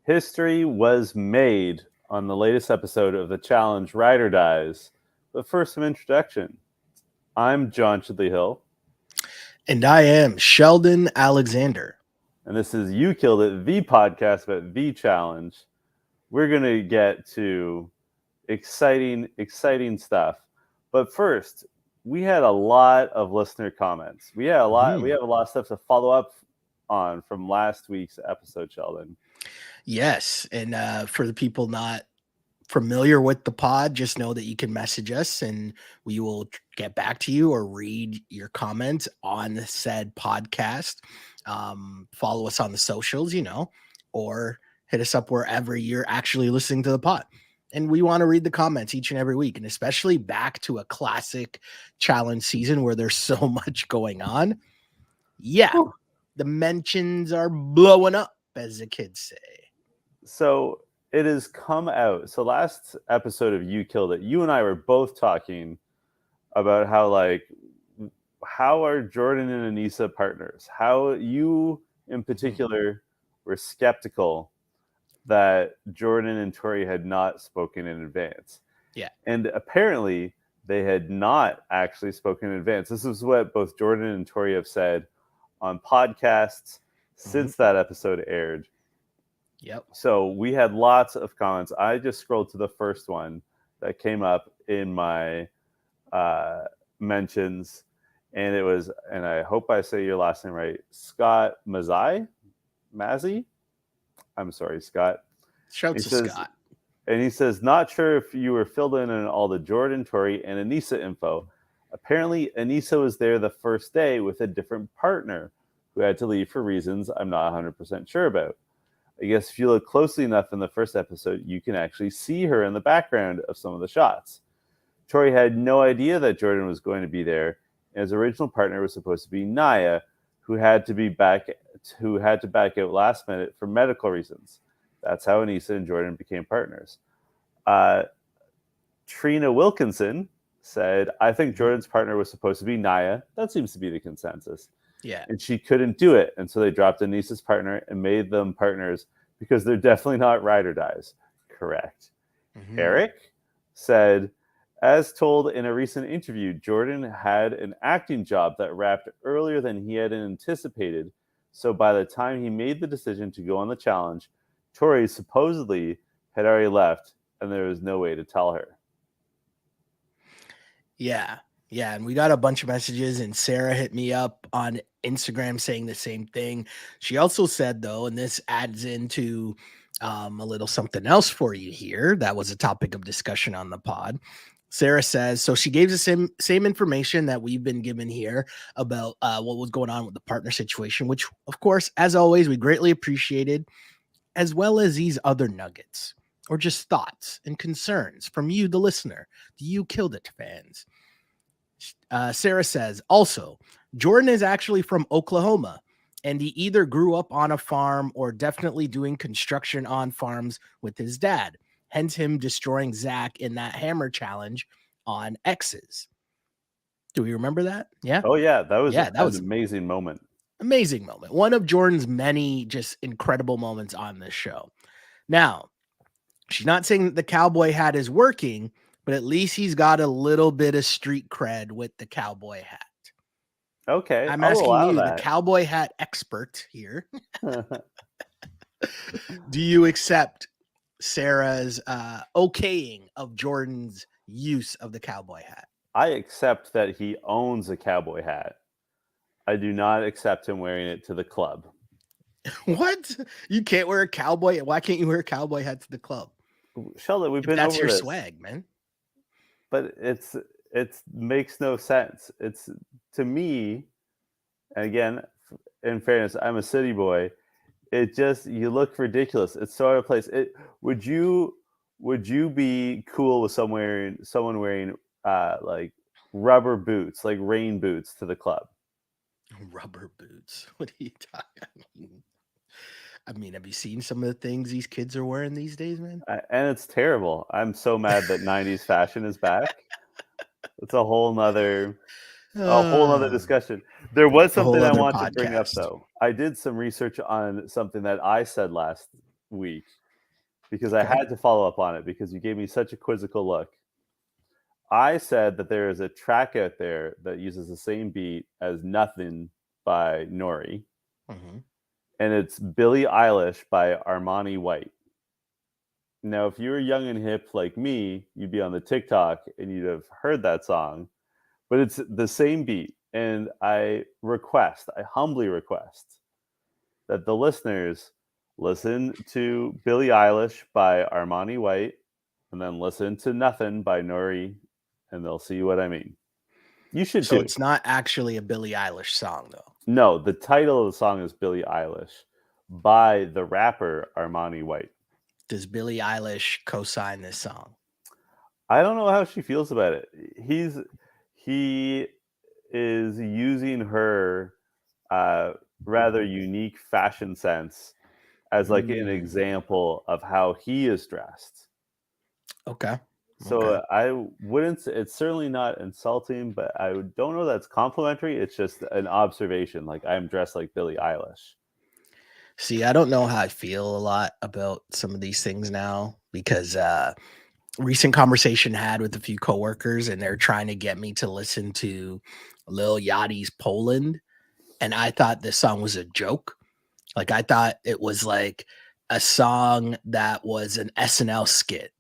History was made on the latest episode of the challenge Ride or Dies. But first, some introduction. I'm John Chidley Hill. And I am Sheldon Alexander. And this is You Killed It, the podcast about the challenge. We're going to get to exciting stuff. But first, we had a lot of listener comments. We have a lot of stuff to follow up on from last week's episode, Sheldon. Yes, and for the people not familiar with the pod, just know that you can message us and we will get back to you or read your comments on said podcast. Follow us on the socials, or hit us up wherever you're actually listening to the pod. And we want to read the comments each and every week, and especially back to a classic challenge season where there's so much going on. Yeah, the mentions are blowing up, as the kids say. So it has come out. So last episode of You Killed It, you and I were both talking about how are Jordan and Anissa partners? How you in particular were skeptical that Jordan and Tori had not spoken in advance. Yeah. And apparently they had not actually spoken in advance. This is what both Jordan and Tori have said on podcasts since that episode aired. Yep. So we had lots of comments. I just scrolled to the first one that came up in my mentions, and it was, and I hope I say your last name right, Scott Mazzi. I'm sorry, Scott. Shout to Scott. And he says, not sure if you were filled in on all the Jordan, Tori, and Anissa info. Apparently, Anissa was there the first day with a different partner who had to leave for reasons I'm not 100% sure about. I guess if you look closely enough in the first episode, you can actually see her in the background of some of the shots. Tori had no idea that Jordan was going to be there, and his original partner was supposed to be Naya, who had to back out last minute for medical reasons. That's how Anissa and Jordan became partners. Trina Wilkinson said, I think Jordan's partner was supposed to be Naya. That seems to be the consensus. Yeah. And she couldn't do it. And so they dropped Anissa's partner and made them partners because they're definitely not ride or dies. Correct. Eric said, as told in a recent interview, Jordan had an acting job that wrapped earlier than he had anticipated. So by the time he made the decision to go on the challenge, Tori supposedly had already left and there was no way to tell her. Yeah. Yeah, and we got a bunch of messages, and Sarah hit me up on Instagram saying the same thing. She also said, though, and this adds into a little something else for you here. That was a topic of discussion on the pod. Sarah says, so she gave us the same information that we've been given here about what was going on with the partner situation, which, of course, as always, we greatly appreciated, as well as these other nuggets or just thoughts and concerns from you, the listener, the You Killed It fans. Sarah says, also, Jordan is actually from Oklahoma, and he either grew up on a farm or definitely doing construction on farms with his dad, hence him destroying Zach in that hammer challenge on X's. Do we remember that? Yeah. Oh, yeah. That was an amazing moment. Amazing moment. One of Jordan's many just incredible moments on this show. Now, she's not saying that the cowboy hat is working, but at least he's got a little bit of street cred with the cowboy hat. Okay. I'm asking you, the cowboy hat expert here. Do you accept Sarah's okaying of Jordan's use of the cowboy hat? I accept that he owns a cowboy hat. I do not accept him wearing it to the club. What? You can't wear a cowboy? Why can't you wear a cowboy hat to the club? Sheldon, we've been over this. That's your swag, man. But it makes no sense. It's, to me, and again, in fairness, I'm a city boy. It just, you look ridiculous. It's so out of place. Would you be cool with someone wearing like rubber boots, like rain boots, to the club? Rubber boots? What are you talking? I mean, have you seen some of the things these kids are wearing these days, man? And it's terrible. I'm so mad that 90s fashion is back. It's a whole nother discussion. There was something I want to bring up, though. I did some research on something that I said last week because I Okay. had to follow up on it because you gave me such a quizzical look. I said that there is a track out there that uses the same beat as Nothing by Nori, Mhm. and it's Billie Eilish by Armani White. Now, if you were young and hip like me, you'd be on the TikTok and you'd have heard that song, but it's the same beat. And I humbly request that the listeners listen to Billie Eilish by Armani White and then listen to Nothing by Nori, and they'll see what I mean. You should So too. it's not actually a Billie Eilish song, though. No, the title of the song is Billie Eilish by the rapper Armani White. Does Billie Eilish co-sign this song? I don't know how she feels about it. He is using her uh, rather unique fashion sense as like an Mm, example of how he is dressed. okay. Okay. So I wouldn't. It's certainly not insulting, but I don't know that's complimentary. It's just an observation. Like I'm dressed like Billie Eilish. See, I don't know how I feel a lot about some of these things now because recent conversation had with a few coworkers and they're trying to get me to listen to Lil Yachty's Poland, and I thought this song was a joke. Like I thought it was like a song that was an SNL skit.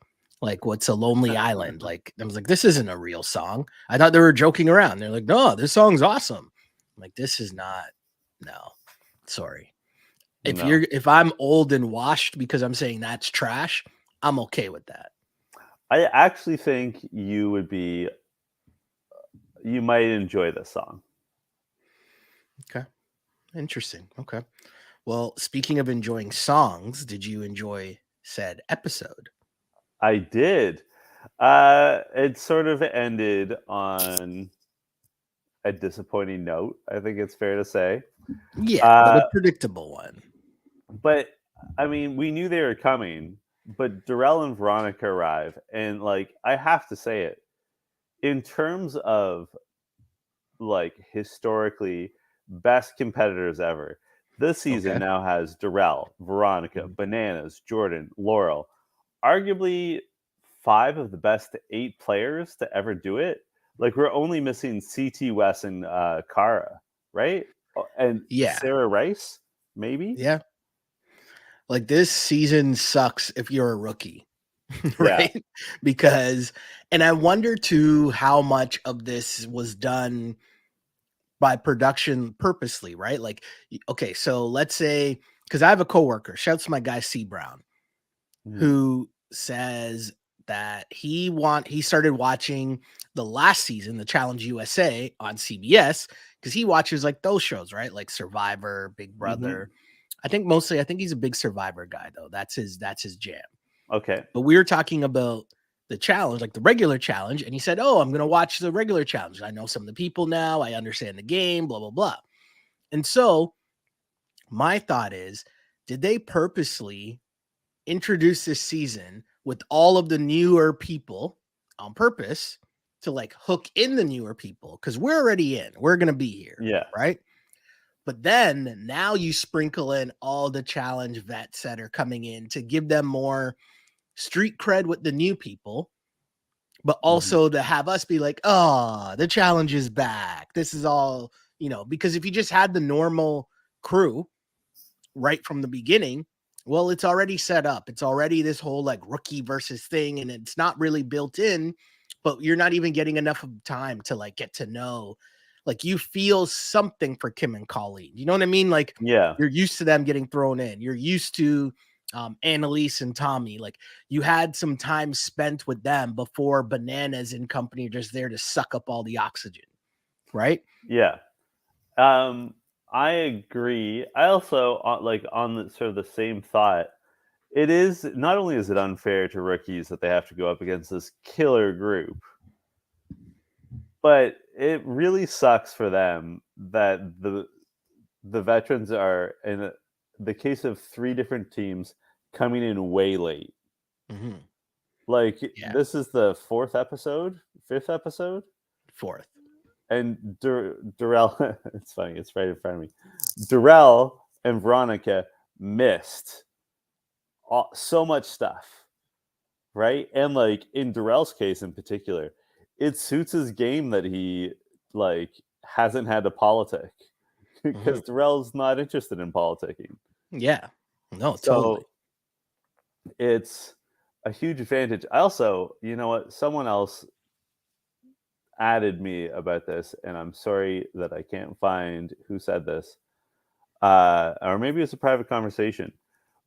Like what's a Lonely Island? Like I was like, this isn't a real song. I thought they were joking around. They're like, no, this song's awesome. I'm like, this is not. No, sorry. No, If I'm old and washed because I'm saying that's trash, I'm okay with that. I actually think you would be. You might enjoy this song. Okay, interesting. Okay. Well, speaking of enjoying songs, did you enjoy said episode? I did. It sort of ended on a disappointing note. I think it's fair to say. Yeah, but Uh, a predictable one. but I mean, we knew they were coming. But Darrell and Veronica arrive, and like I have to say it, in terms of like historically best competitors ever. This season Okay. now has Darrell, Veronica, Mhm. Bananas, Jordan, Laurel, arguably five of the best eight players to ever do it. Like we're only missing CT West and Kara, right? Oh, and Yeah. Sarah Rice, maybe. Yeah. Like this season sucks if you're a rookie, Yeah. right? Because, and I wonder too how much of this was done by production purposely, right? Like, okay, so let's say, because I have a coworker, shouts to my guy C Brown, Mhm. who says that he started watching the last season, the Challenge USA on CBS, because he watches like those shows, right? Like Survivor, Big Mhm. Brother. I think he's a big Survivor guy though. That's his jam. Okay. But we were talking about the challenge, like the regular challenge, and he said, "Oh, I'm gonna watch the regular challenge. I know some of the people now. I understand the game. Blah blah blah." And so my thought is, did they purposely introduce this season with all of the newer people on purpose to like hook in the newer people? Because we're already in. We're gonna be here, Yeah. right? But then now you sprinkle in all the challenge vets that are coming in to give them more street cred with the new people, but Mhm. also to have us be like, oh, the challenge is back. This is all, because if you just had the normal crew right from the beginning, well, it's already set up. It's already this whole like rookie versus thing, and it's not really built in, but you're not even getting enough of time to like get to know. Like you feel something for Kim and Colleen. You know what I mean? Like Yeah. you're used to them getting thrown in. You're used to Annalise and Tommy. Like you had some time spent with them before Bananas and company are just there to suck up all the oxygen, right? Yeah. Um, I agree. I also like on the sort of the same thought. It is not only is it unfair to rookies that they have to go up against this killer group, but it really sucks for them that the veterans are in the case of three different teams coming in way late. Mm-hmm. Like Yeah, this is the fourth episode, fifth episode, fourth. and Darrell. It's funny. It's right in front of me. Darrell and Veronica missed so much stuff, right? And like in Darrell's case in particular, it suits his game that he like hasn't had to politic because Mhm. Darrell's not interested in politicking. Yeah. No, totally. So it's a huge advantage. I also, you know what, someone else added me about this, and I'm sorry that I can't find who said this. Or maybe it's a private conversation.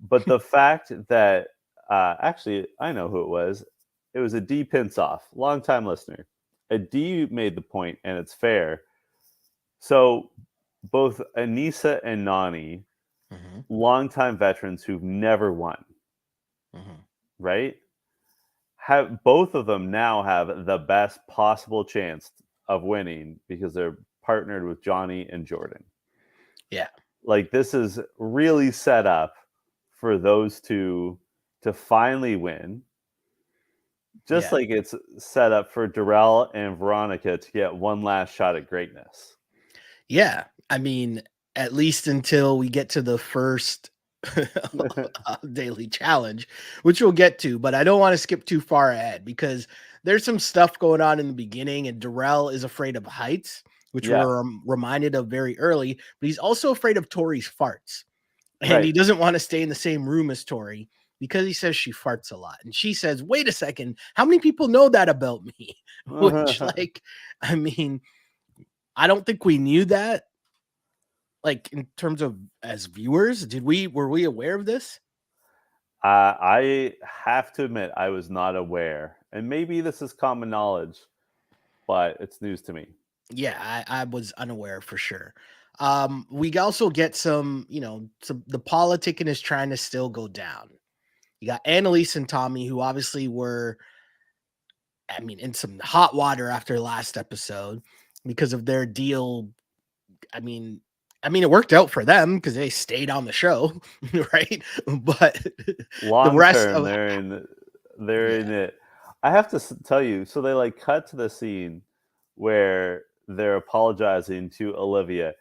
But the fact that actually I know who it was. It was a D Pinsoff, longtime listener. A D made the point, and it's fair. So both Anissa and Nani, Mhm. longtime veterans who've never won, Mhm. right? Have both of them now have the best possible chance of winning because they're partnered with Johnny and Jordan. Yeah. Like this is really set up for those two to finally win. Just Yeah. like it's set up for Darrell and Veronica to get one last shot at greatness. Yeah. I mean, at least until we get to the first daily challenge, which we'll get to, but I don't want to skip too far ahead because there's some stuff going on in the beginning, and Darrell is afraid of heights, which Yeah, we're reminded of very early, but he's also afraid of Tori's farts. And right. he doesn't want to stay in the same room as Tori because he says she farts a lot. And she says, wait a second, how many people know that about me? Which, like, I mean, I don't think we knew that. Like in terms of as viewers, were we aware of this? I have to admit, I was not aware. And maybe this is common knowledge, but it's news to me. Yeah, I was unaware for sure. We also get some, some the politicking is trying to still go down. You got Annalise and Tommy, who obviously were, I mean, in some hot water after last episode because of their deal. I mean, it worked out for them because they stayed on the show, right? But the Long rest term, of they're in yeah, it. I have to tell you, so they like cut to the scene where they're apologizing to Olivia,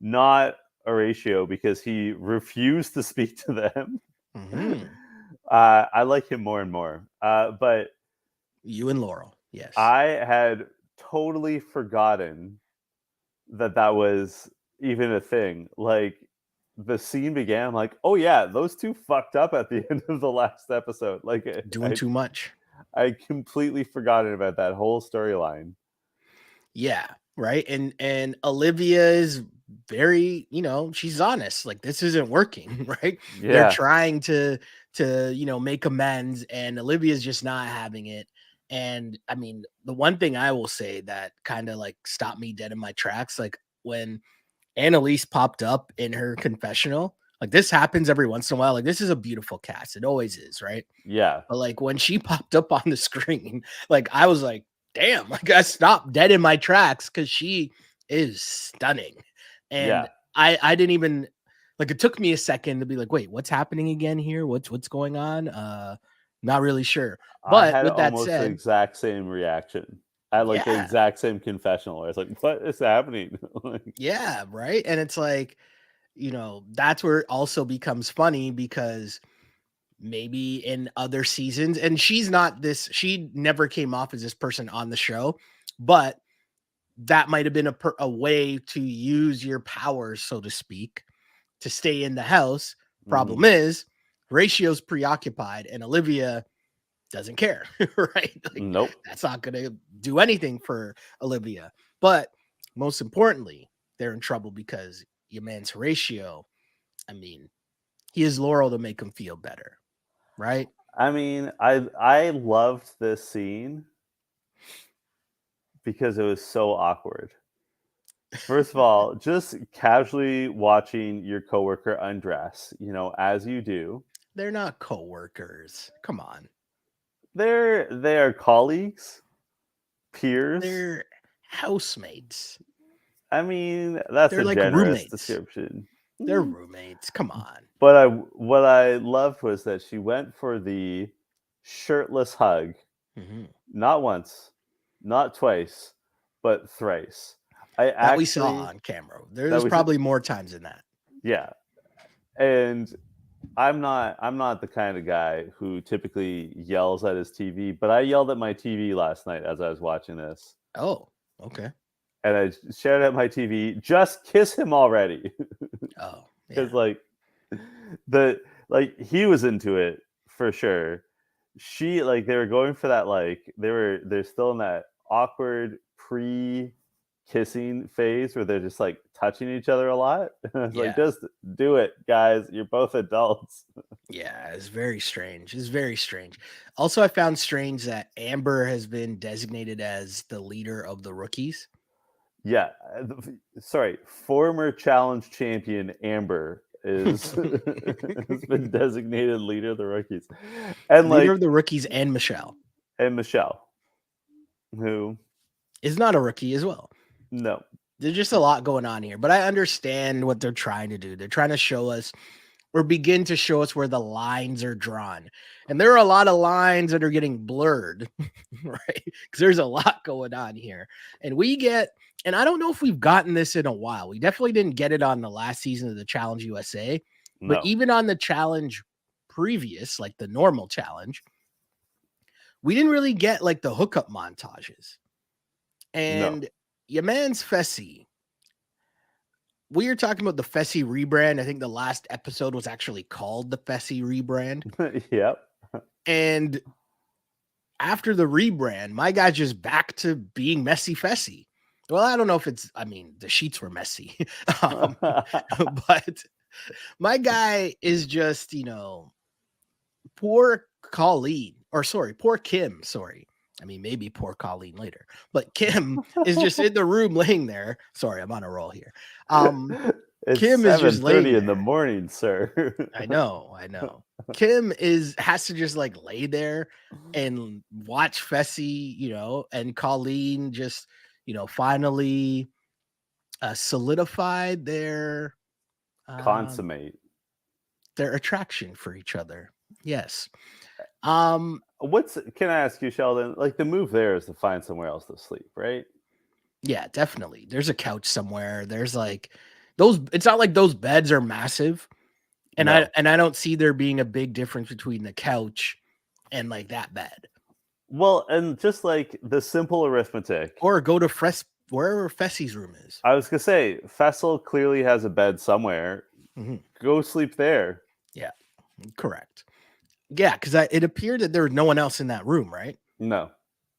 not Horatio because he refused to speak to them. mhm. I like him more and more. But You and Laurel, yes. I had totally forgotten that that was even a thing. Like the scene began, I'm like, oh yeah, those two fucked up at the end of the last episode. Like Doing too much. I completely forgotten about that whole storyline. Yeah, right. And Olivia is very, she's honest. Like this isn't working, right? They're Yeah, trying to, make amends and Olivia's just not having it. And I mean, the one thing I will say that kind of like stopped me dead in my tracks, like when Annalise popped up in her confessional, like this happens every once in a while. Like this is a beautiful cast. It always is, right? yeah, But like when she popped up on the screen, like I was like, damn, like I stopped dead in my tracks because she is stunning. And yeah. I didn't even like it took me a second to be like, wait, what's happening again here? What's going on? Not really sure. I But had with that almost the said, exact same reaction. I had like the yeah, exact same confessional where I was like, what is happening? Like, yeah, right. And it's like, that's where it also becomes funny because maybe in other seasons, and she never came off as this person on the show, but that might have been a way to use your powers, so to speak, to stay in the house. mhm. Problem is, Horatio's preoccupied and Olivia doesn't care, right? Like Nope. that's not going to do anything for Olivia. But most importantly, they're in trouble because your man's Horatio. I mean, he is Laurel to make him feel better, right? I mean, I loved this scene because it was so awkward. First of all, just casually watching your coworker undress, as you do. They're not coworkers. Come on. They are colleagues, peers. They're housemates. I mean, that's They're a like generous roommates. description. They're Mm. roommates. Come on. But what I loved was that she went for the shirtless hug, Mhm. not once, not twice, but thrice. I That we saw actually on camera. that There's was probably more times than that. yeah. And I'm not the kind of guy who typically yells at his TV, but I yelled at my TV last night as I was watching this. Oh, okay. And I shouted at my TV, just kiss him already. Oh, Because yeah. the he was into it for sure. She they were going for that they're still in that awkward pre kissing phase where they're just like touching each other a lot. And I was like, Yeah. just do it, guys. You're both adults. Yeah, it's very strange. It's very strange. Also, I found strange that Amber has been designated as the leader of the rookies. Yeah. Sorry, former challenge champion Amber is has been designated leader of the rookies. And Leader of the rookies and Michelle and Michelle, who is not a rookie as well. no. There's just a lot going on here, but I understand what they're trying to do. They're trying to show us or begin to show us where the lines are drawn. And there are a lot of lines that are getting blurred, right? Because there's a lot going on here. And and I don't know if we've gotten this in a while. We definitely didn't get it on the last season of the Challenge USA, but No. even on the challenge previous, like the normal challenge, we didn't really get like the hookup montages. No. And your man's Fessy, we are talking about the Fessy rebrand. I think the last episode was actually called the Fessy rebrand. Yep. And after the rebrand, my guy's just back to being messy Fessy. Well, I don't know if the sheets were messy. But my guy is just, poor Colleen, poor Kim. Sorry. I mean, maybe poor Colleen later, but Kim is just in the room laying there. Sorry, I'm on a roll here. It's Kim is just 7:30 laying in the there. morning, sir. I know. Kim has to just like lay there and watch Fessy, and Colleen just, finally solidified Consummate. their attraction for each other. Yes. Can I ask you, Sheldon? Like the move there is to find somewhere else to sleep, right? Yeah, definitely. There's a couch somewhere. There's like those. It's not like those beds are massive, and No. I don't see there being a big difference between the couch and like that bed. Well, and just like the simple arithmetic. Or go to wherever Fessy's room is. I was gonna say, Fessel clearly has a bed somewhere. Mhm. Go sleep there. Yeah, correct. Yeah, because it appeared that there was no one else in that room, right? No.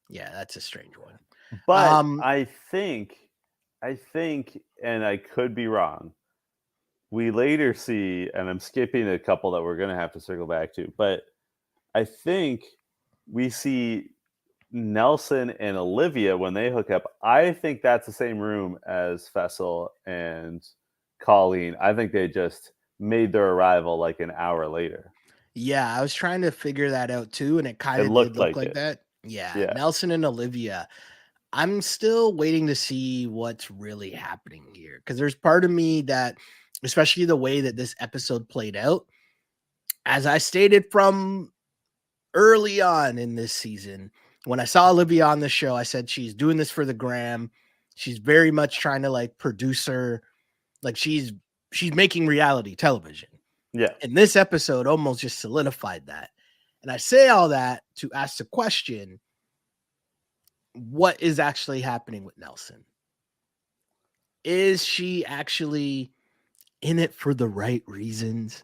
Yeah, that's a strange one. But I think, and I could be wrong. We later see, and I'm skipping a couple that we're gonna have to circle back to, but I think we see Nelson and Olivia when they hook up. I think that's the same room as Fessel and Colleen. I think they just made their arrival like an hour later. Yeah, I was trying to figure that out too, and it kind It of did looked look like like it. that. Yeah, Yeah. Nelson and Olivia. I'm still waiting to see what's really happening here because there's part of me that, especially the way that this episode played out, as I stated from early on in this season, when I saw Olivia on the show, I said she's doing this for the gram. She's very much trying to like producer, like she's making reality television. Yeah. And this episode almost just solidified that. And I say all that to ask the question, what is actually happening with Nelson? Is she actually in it for the right reasons?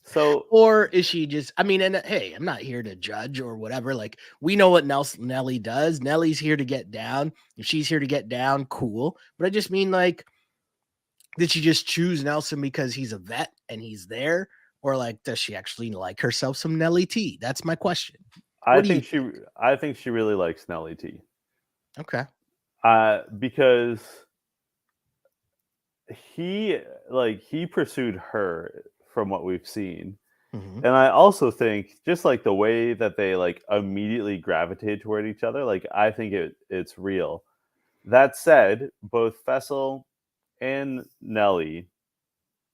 So Or is she just, and hey, I'm not here to judge or whatever. Like, we know what Nelly does. Nelly's here to get down. If she's here to get down, cool. But I just mean, like, did she just choose Nelson because he's a vet and he's there? Or, like, does she actually like herself some Nelly-T? That's my question. I What do you think she really likes Nelly-T. Okay. Because he pursued her from what we've seen. Mhm. And I also think just like the way that they like immediately gravitate toward each other, like I think it's real. That said, both Fessel and Nelly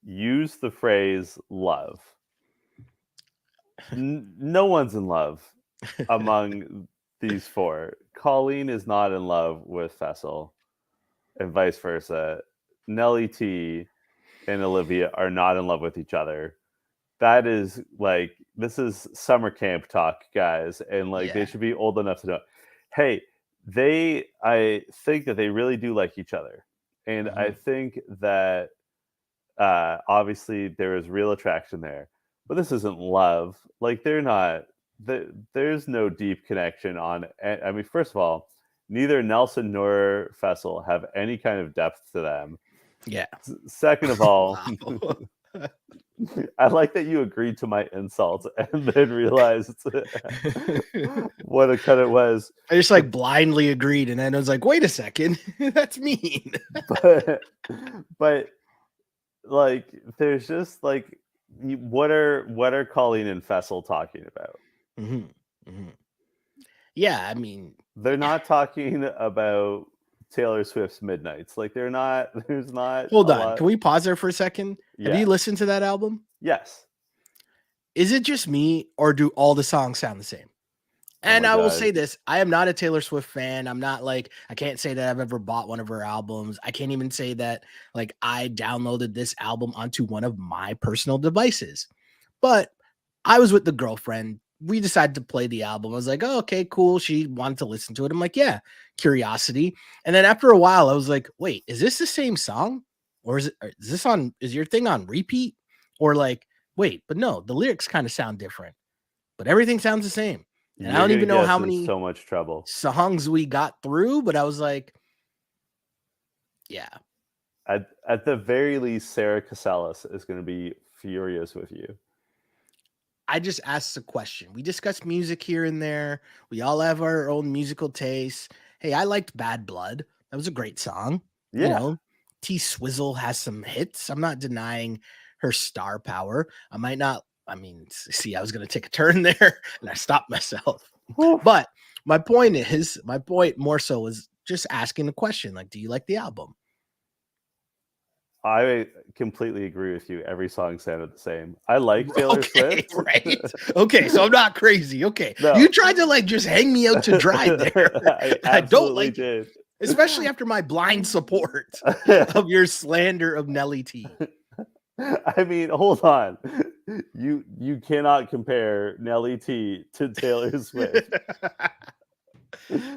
use the phrase love. No one's in love among these four. Colleen is not in love with Fessel, and vice versa. Nelly-T and Olivia are not in love with each other. that is like, this is summer camp talk, guys, and like they Yeah. should be old enough to know. Hey, I think that they really do like each other, and I Mhm. think that obviously there is real attraction there, but this isn't love. Like they're not. There's no deep connection on. I mean, first of all, neither Nelson nor Fessel have any kind of depth to them. Yeah. Second of all, Wow. I like that you agreed to my insult and then realized what a cut it was. I just But like blindly agreed, and then I was like, "Wait a second, that's mean." but but like there's just like what are Colleen and Fessel talking about? Mhm, mhm. Yeah, I mean, They're not talking about Taylor Swift's Midnights. Like they're not. There's not hold a on. lot. Can we pause there for a second? Have Yeah. you listened to that album? Yes. Is it just me, or do all the songs sound the same? Oh And my I will god. say this, I am not a Taylor Swift fan. I'm not like, I can't say that I've ever bought one of her albums. I can't even say that like I downloaded this album onto one of my personal devices. But I was with the girlfriend. We decided to play the album. I was like, oh, okay, cool. She wanted to listen to it. I'm like, yeah, curiosity. And then after a while, I was like, wait, is this the same song? Or is your thing on repeat? Or like, wait, but no, the lyrics kind of sound different, but everything sounds the same. And I You're don't gonna even know get us how in many so much trouble. songs we got through, but I was like, yeah, At the very least, Sarah Casellas is going to be furious with you. I just asked a question. We discuss music here and there. We all have our own musical tastes. Hey, I liked Bad Blood. That was a great song. You Yeah. know, T Swizzle has some hits. I'm not denying her star power. I might not, I mean, see, I was going to take a turn there and I stopped myself. Whew. But my point more so was just asking the question like, do you like the album? I completely agree with you. Every song sounded the same. I like Taylor Okay, Swift. right. Okay, so I'm not crazy. Okay. No. You tried to like just hang me out to dry there. I I don't absolutely like it, did. especially after my blind support of your slander of Nelly-T. I mean, hold on. You cannot compare Nelly-T to Taylor Swift.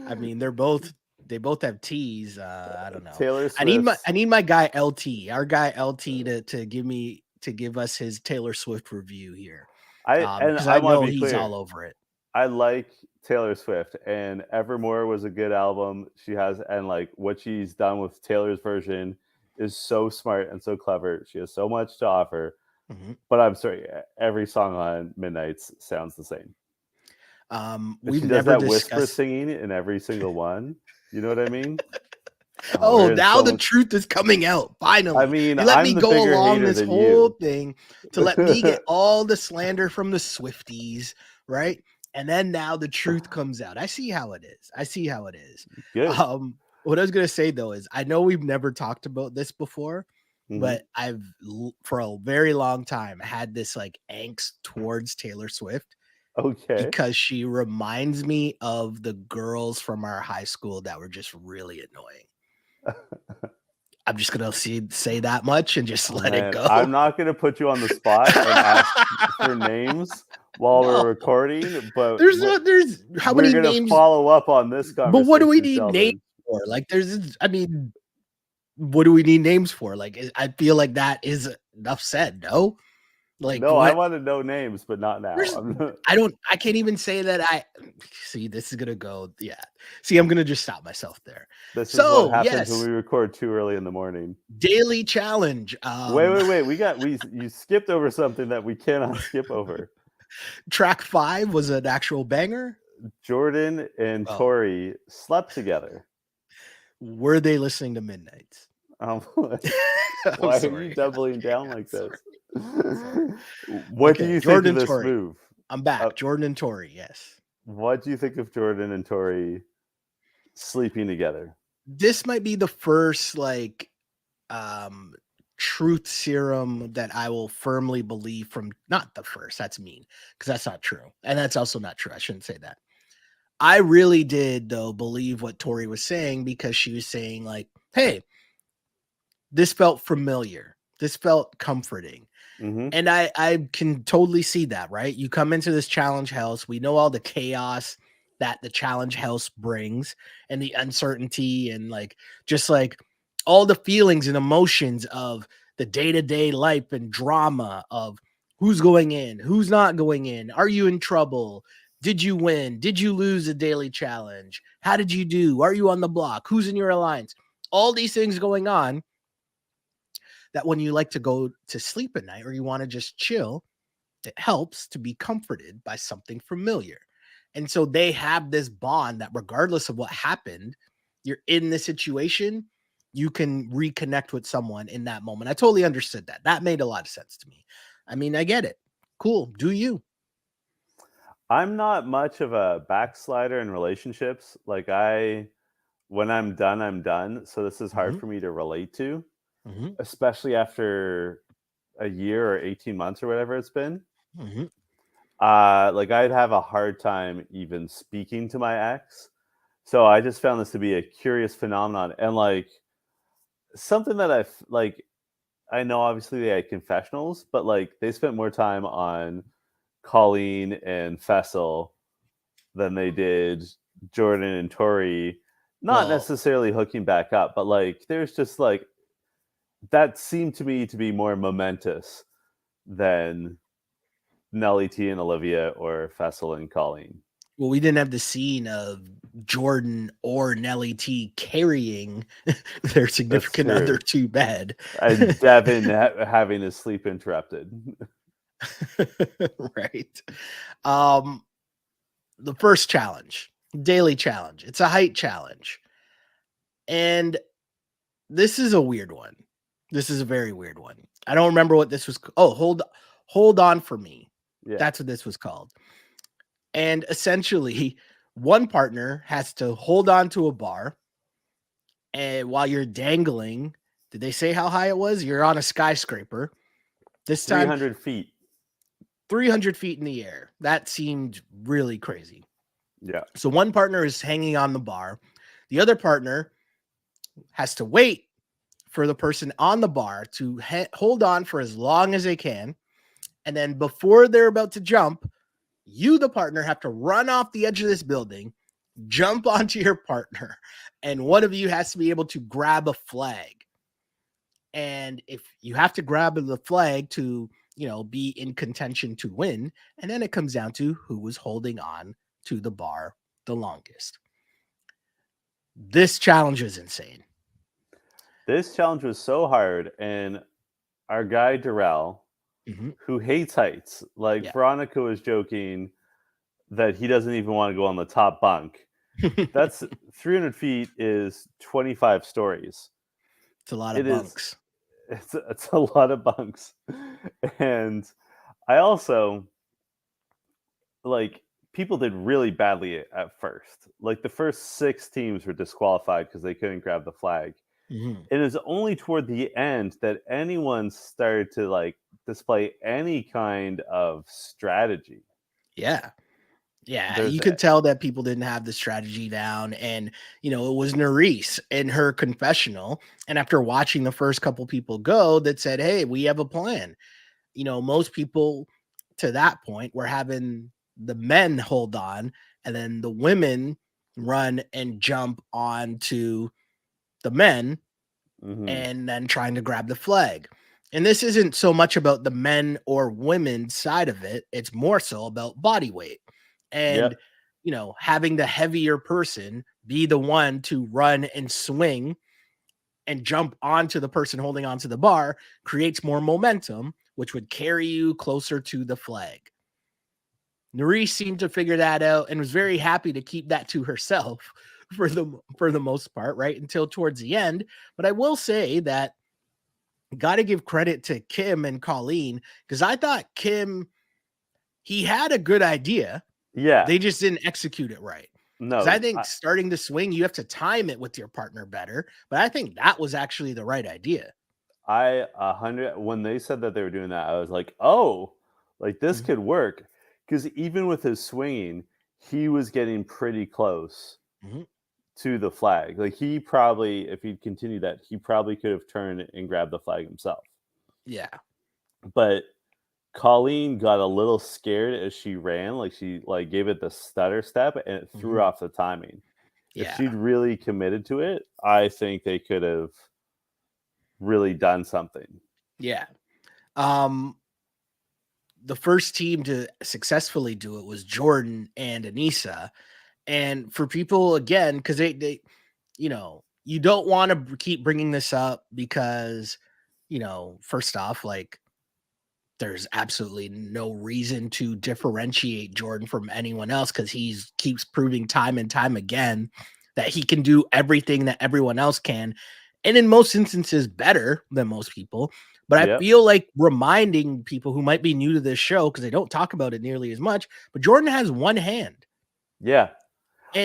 I mean, they both have T's. I don't know. Taylor I need my Swift's I need my guy LT, our guy LT to give us his Taylor Swift review here. and Because I I want to know be he's clear. all over it. I like Taylor Swift, and Evermore was a good album. She has, and like what she's done with Taylor's version is so smart and so clever. She has so much to offer. Mhm. But I'm sorry, every song on Midnight's sounds the same. And We've she does never that whisper discussed. singing in every single one. You know what I mean? Oh, Oh, we're in now so the much. truth is coming out. I Finally. mean, You let me I'm the go bigger along hater this than whole you. thing to let me get all the slander from the Swifties, right? And then now the truth comes out. I see how it is. I see how it is. Good. What I was gonna say though is I know we've never talked about this before, Hmm. but for a very long time had this like angst towards Taylor Swift Okay. because she reminds me of the girls from our high school that were just really annoying. I'm just gonna say that much and just Oh let it man, go. I'm not gonna put you on the spot and ask for names while we're No, recording, but there's how we're many gonna names? follow up on this But what do we conversation, need names Sheldon. for? Like, I mean, what do we need names for? Like, I feel like that is enough said. No, like No, I what? want to know names, but not now. There's I can't even say that I see this is gonna go. Yeah. See, I'm gonna just stop myself there. This is what So happens when we yes, record too early in the morning. daily challenge. Wait. You skipped over something that we cannot skip over. Track 5 was an actual banger. Jordan and Oh, Tori slept together. were they listening to Midnights? Um, I'm why are you sorry. doubling Okay, down I'm like sorry. this? I'm sorry. What do Okay, you think of Jordan and this Tori. move? I'm Uh, back. Jordan and Tori, yes. what do you think of Jordan and Tori sleeping together? This might be the first like um truth serum that I will firmly believe from not the first, that's mean, because that's not true. And that's also not true. I shouldn't say that. I really did though believe what Tori was saying because she was saying, like, hey, this felt familiar. This felt comforting. Mm-hmm. And I can totally see that, right? You come into this challenge house, we know all the chaos that the challenge house brings and the uncertainty and like just like all the feelings and emotions of the day-to-day life and drama of who's going in, who's not going in, are you in trouble? Did you win? Did you lose a daily challenge? How did you do? Are you on the block? Who's in your alliance? All these things going on that when you like to go to sleep at night or you want to just chill, it helps to be comforted by something familiar. And so they have this bond that regardless of what happened, you're in the situation, you can reconnect with someone in that moment. I totally understood that. That made a lot of sense to me. I mean, I get it. Cool. Do you? I'm not much of a backslider in relationships. Like when I'm done, I'm done. So this is hard Hmm. for me to relate to, Hmm. especially after a year or 18 months or whatever it's been. Hmm. Like I'd have a hard time even speaking to my ex. So I just found this to be a curious phenomenon and like something that like I know obviously they had confessionals, but like they spent more time on Colleen and Fessel than they did Jordan and Tori. Not Well, necessarily hooking back up, but like there's just like that seemed to me to be more momentous than Nelly-T and Olivia or Fessel and Colleen. well, we didn't have the scene of Jordan or Nelly-T carrying their That's significant other true. to bed. And Devin having his sleep interrupted. Right. Um, the first challenge, daily challenge. It's a height challenge. And this is a weird one. This is a very weird one. I don't remember what this was. Oh, hold on for me. Yeah. That's what this was called. And essentially, one partner has to hold on to a bar, and while you're dangling, did they say how high it was? You're on a skyscraper. This time, 300 feet. 300 feet in the air. That seemed really crazy. Yeah. So one partner is hanging on the bar. The other partner has to wait for the person on the bar to hold on for as long as they can. And then before they're about to jump, you, the partner, have to run off the edge of this building, jump onto your partner, and one of you has to be able to grab a flag. And if you have to grab the flag to, be in contention to win, and then it comes down to who was holding on to the bar the longest. This challenge is insane. This challenge was so hard, and our guy Darrell, Mhm. who hates heights, like Yeah. Veronica was joking that he doesn't even want to go on the top bunk. That's 300 feet is 25 stories. It's a lot of It is. bunks. It's a lot of bunks, and I also like people did really badly at first. Like the first six teams were disqualified because they couldn't grab the flag. Mhm. It is only toward the end that anyone started to like display any kind of strategy. Yeah. Yeah, There's you could tell that people didn't have the strategy down. And, it was Nerese in her confessional. And after watching the first couple people go, that said, hey, we have a plan. Most people to that point were having the men hold on and then the women run and jump onto the men mhm. and then trying to grab the flag. And this isn't so much about the men or women side of it, it's more so about body weight. And, Yep. having the heavier person be the one to run and swing and jump onto the person holding onto the bar creates more momentum, which would carry you closer to the flag. Nerese seemed to figure that out and was very happy to keep that to herself for the most part, right? Until towards the end. But I will say that got to give credit to Kim and Colleen because I thought Kim, he had a good idea. Yeah. They just didn't execute it right. Because I No. think starting to swing, you have to time it with your partner better. But I think that was actually the right idea. I 100 when they said that they were doing that, I was like, "Oh, like this Mhm. could work." Because even with his swinging, he was getting pretty close Mhm. to the flag. Like he probably, if he'd continued that, he probably could have turned and grabbed the flag himself. Yeah. but Colleen got a little scared as she ran, like she like gave it the stutter step and it threw Mhm. off the timing. If Yeah. she'd really committed to it, I think they could have really done something. Yeah. Um, the first team to successfully do it was Jordan and Anissa. And for people, again, because they, you don't want to keep bringing this up because, first off, like, there's absolutely no reason to differentiate Jordan from anyone else because he's keeps proving time and time again that he can do everything that everyone else can, and in most instances better than most people. But I Yep. feel like reminding people who might be new to this show because they don't talk about it nearly as much, but Jordan has one hand. Yeah.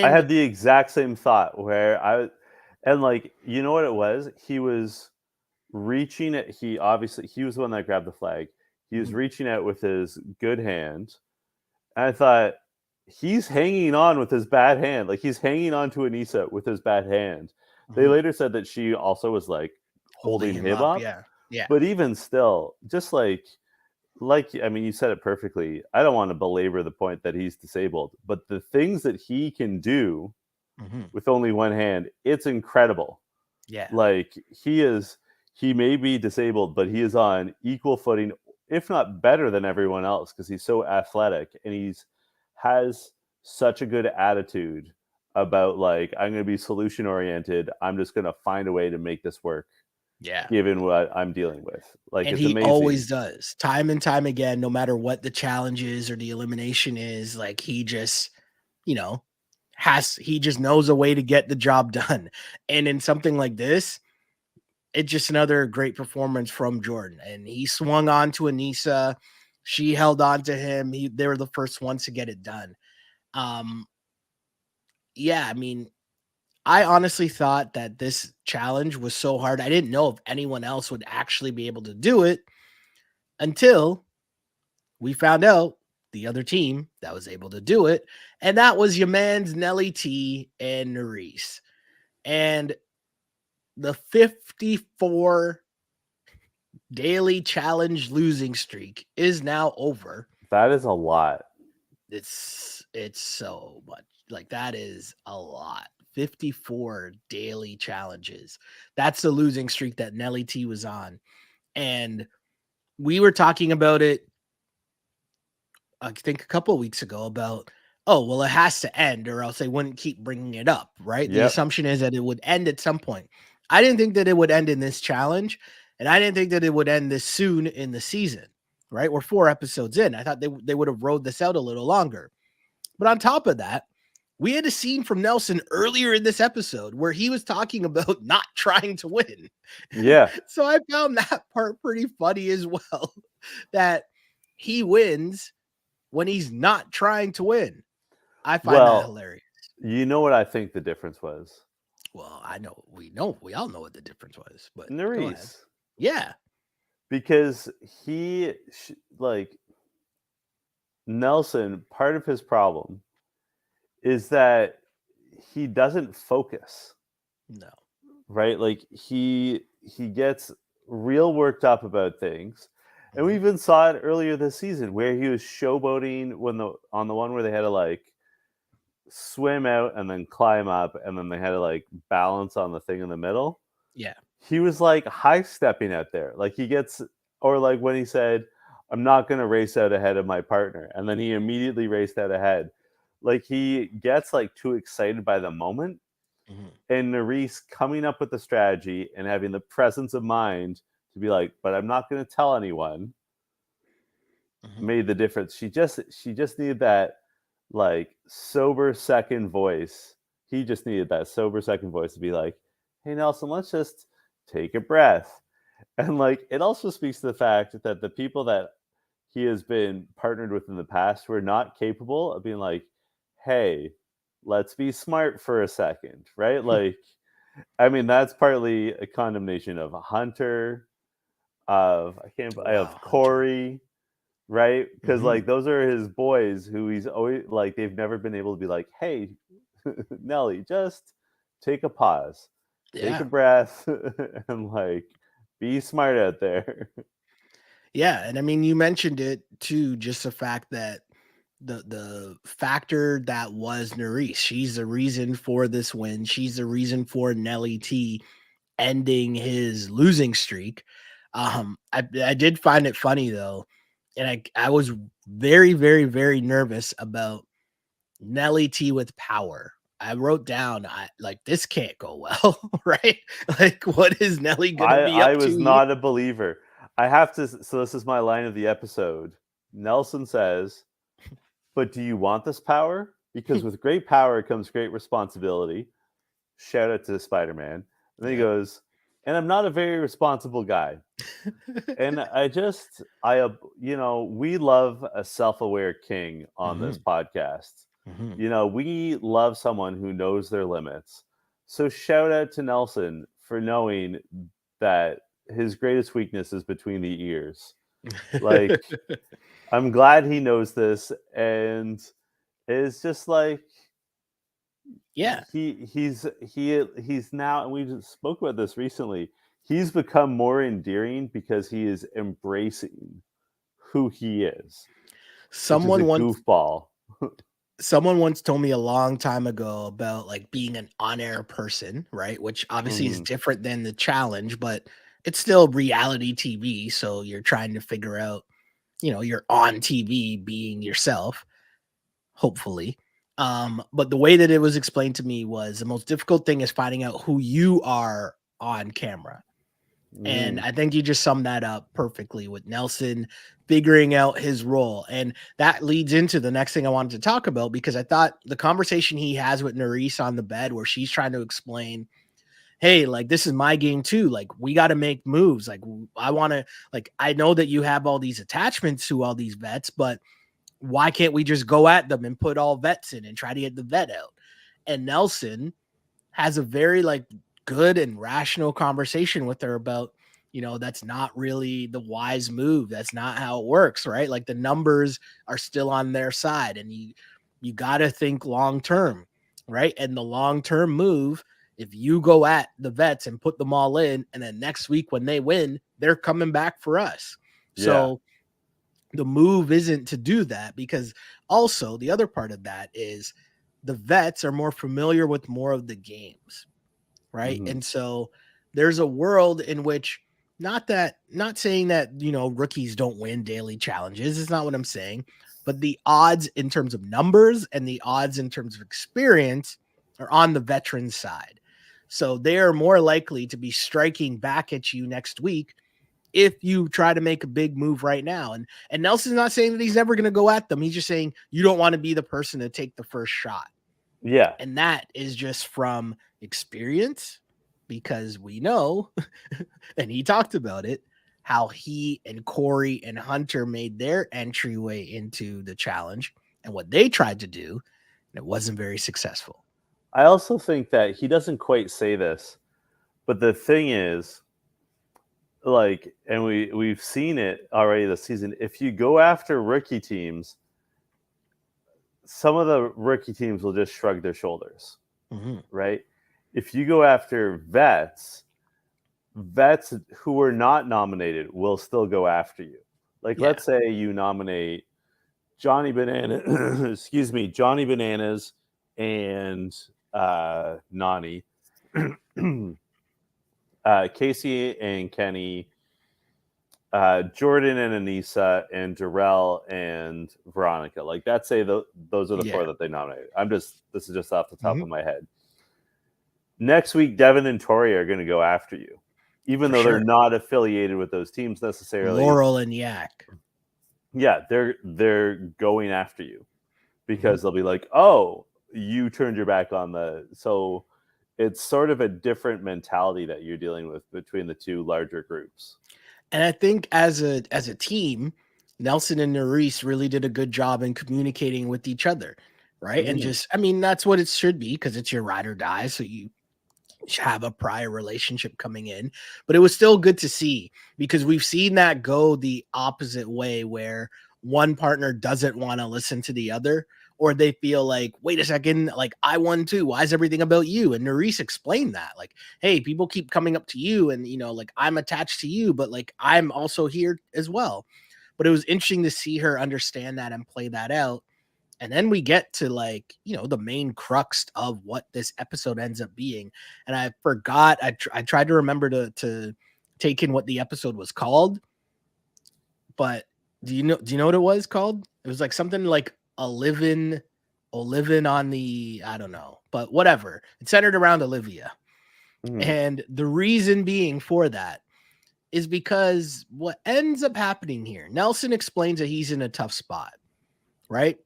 I And had the exact same thought where and like, you know what it was? He was reaching it. He was the one that grabbed the flag. He was Mhm, reaching out with his good hand. And I thought, he's hanging on with his bad hand. Like he's hanging on to Anissa with his bad hand. They mhm, later said that she also was like holding holding him him up, up. yeah, yeah, But even still, just like I mean, you said it perfectly. I don't want to belabor the point that he's disabled, but the things that he can do mhm, with only one hand, it's incredible. yeah, Like he may be disabled, but he is on equal footing, if not better than everyone else, because he's so athletic and he's has such a good attitude about like I'm going to be solution oriented. I'm just going to find a way to make this work, yeah. given what I'm dealing with. Like And it's he amazing. always does, time and time again, no matter what the challenge is or the elimination is, like, he just, you know, he just knows a way to get the job done. And in something like this, it's just another great performance from Jordan. And he swung on to Anissa. She held on to him. They were the first ones to get it done. Um, yeah, I mean, I honestly thought that this challenge was so hard. I didn't know if anyone else would actually be able to do it until we found out the other team that was able to do it, and that was your man's Nelly-T and Nerese. And the 54 daily challenge losing streak is now over. That is a lot. It's so much. Like, that is a lot. 54 daily challenges. That's the losing streak that Nelly-T was on. And we were talking about it, I think, a couple of weeks ago about, oh, well, it has to end or else they wouldn't keep bringing it up, right? The Yep. assumption is that it would end at some point. I didn't think that it would end in this challenge, and I didn't think that it would end this soon in the season, right? We're 4 episodes in. I thought they would have rode this out a little longer. But on top of that, we had a scene from Nelson earlier in this episode where he was talking about not trying to win. Yeah. So I found that part pretty funny as well, that he wins when he's not trying to win. I find that Well, hilarious. you know what I think the difference was? Well, we all know what the difference was, but go ahead. Nerys. Yeah. Because like Nelson, part of his problem is that he doesn't focus, No. right? Like he gets real worked up about things. And we Mhm. even saw it earlier this season where he was showboating when the on the one where they had to like swim out and then climb up and then they had to like balance on the thing in the middle. Yeah. He was like high stepping out there. Like he gets, or like when he said, I'm not going to race out ahead of my partner. And then he immediately raced out ahead. Like he gets like too excited by the moment. Mhm. And Nerys coming up with the strategy and having the presence of mind to be like, but I'm not going to tell anyone, Mhm. made the difference. She just needed that like sober second voice. He just needed that sober second voice to be like, hey Nelson, let's just take a breath. And like it also speaks to the fact that the people that he has been partnered with in the past were not capable of being like, hey, let's be smart for a second, right? Like, I mean, that's partly a condemnation of Hunter, of I Wow, of Hunter. Corey, right? Because Mhm. like those are his boys who he's always like they've never been able to be like, hey, Nelly, just take a pause, take a Yeah. breath, and like be smart out there. Yeah, and I mean, you mentioned it too, just the fact that the factor that was Nerys, she's the reason for this win. She's the reason for Nelly-T ending his losing streak. I did find it funny though, and I was very, very, very nervous about Nelly-T with power. I wrote down, I like this can't go well, right? Like, what is Nelly gonna be I up to was here? not a believer. I have to. So this is my line of the episode. Nelson says, "But do you want this power? Because with great power comes great responsibility." Shout out to Spider-Man. And then he Yeah. goes, "And I'm not a very responsible guy." And we love a self-aware king on this Mhm, podcast. mhm. We love someone who knows their limits. So shout out to Nelson for knowing that his greatest weakness is between the ears. Like, I'm glad he knows this, and it's just like Yeah. he's now, and we just spoke about this recently. He's become more endearing because he is embracing who he is, which is a Someone once goofball. someone once told me a long time ago about like being an on-air person, right? Which obviously is Mhm. different than the challenge, but it's still reality TV. So you're trying to figure out, you're on TV being yourself, hopefully. But the way that it was explained to me was the most difficult thing is finding out who you are on camera. And Mhm. I think you just summed that up perfectly with Nelson figuring out his role. And that leads into the next thing I wanted to talk about, because I thought the conversation he has with Nerys on the bed, where she's trying to explain, hey, like, this is my game too. Like, we got to make moves. Like, I want to, like, I know that you have all these attachments to all these vets, but why can't we just go at them and put all vets in and try to get the vet out? And Nelson has a very like good and rational conversation with her about, that's not really the wise move. That's not how it works, right? Like, the numbers are still on their side, and you got to think long term, right? And the long term move, if you go at the vets and put them all in, and then next week when they win, they're coming back for us. Yeah. So the move isn't to do that, because also the other part of that is the vets are more familiar with more of the games, right? Mhm. And so there's a world in which, not saying that, rookies don't win daily challenges. It's not what I'm saying, but the odds in terms of numbers and the odds in terms of experience are on the veteran side. So they are more likely to be striking back at you next week if you try to make a big move right now. And Nelson's not saying that he's never going to go at them. He's just saying you don't want to be the person to take the first shot. Yeah. And that is just from experience, because we know, and he talked about it, how he and Corey and Hunter made their entryway into the challenge and what they tried to do, and it wasn't very successful. I also think that he doesn't quite say this, but the thing is, like, and we've seen it already this season. If you go after rookie teams, some of the rookie teams will just shrug their shoulders, Mhm. right? If you go after vets who are not nominated will still go after you. Like, Yeah. let's say you nominate Johnny Banana, excuse me, Johnny Bananas and Nani, Casey and Kenny, Jordan and Anissa, and Darrell and Veronica. Like, that's say those are the Yeah. four that they nominated. This is just off the top Mhm. of my head. Next week, Devin and Tori are going to go after you, even For though they're sure. not affiliated with those teams necessarily. Laurel and Yak. Yeah, they're going after you Mhm. because they'll be like, "Oh, you turned your back on the." So it's sort of a different mentality that you're dealing with between the two larger groups. And I think as a team, Nelson and Nerys really did a good job in communicating with each other, right? And Mm, just, I mean, that's what it should be, because it's your ride or die. So you should have a prior relationship coming in. But it was still good to see, because we've seen that go the opposite way, where one partner doesn't want to listen to the other, or they feel like, wait a second, like I won too. Why is everything about you? And Nerys explained that, like, hey, people keep coming up to you, and like I'm attached to you, but like I'm also here as well. But it was interesting to see her understand that and play that out. And then we get to like, the main crux of what this episode ends up being. And I forgot, I tried to remember to take in what the episode was called. But do you know what it was called? It was like something like Olivin on the, I don't know, but whatever. It centered around Olivia. Mhm. And the reason being for that is because what ends up happening here, Nelson explains that he's in a tough spot, right?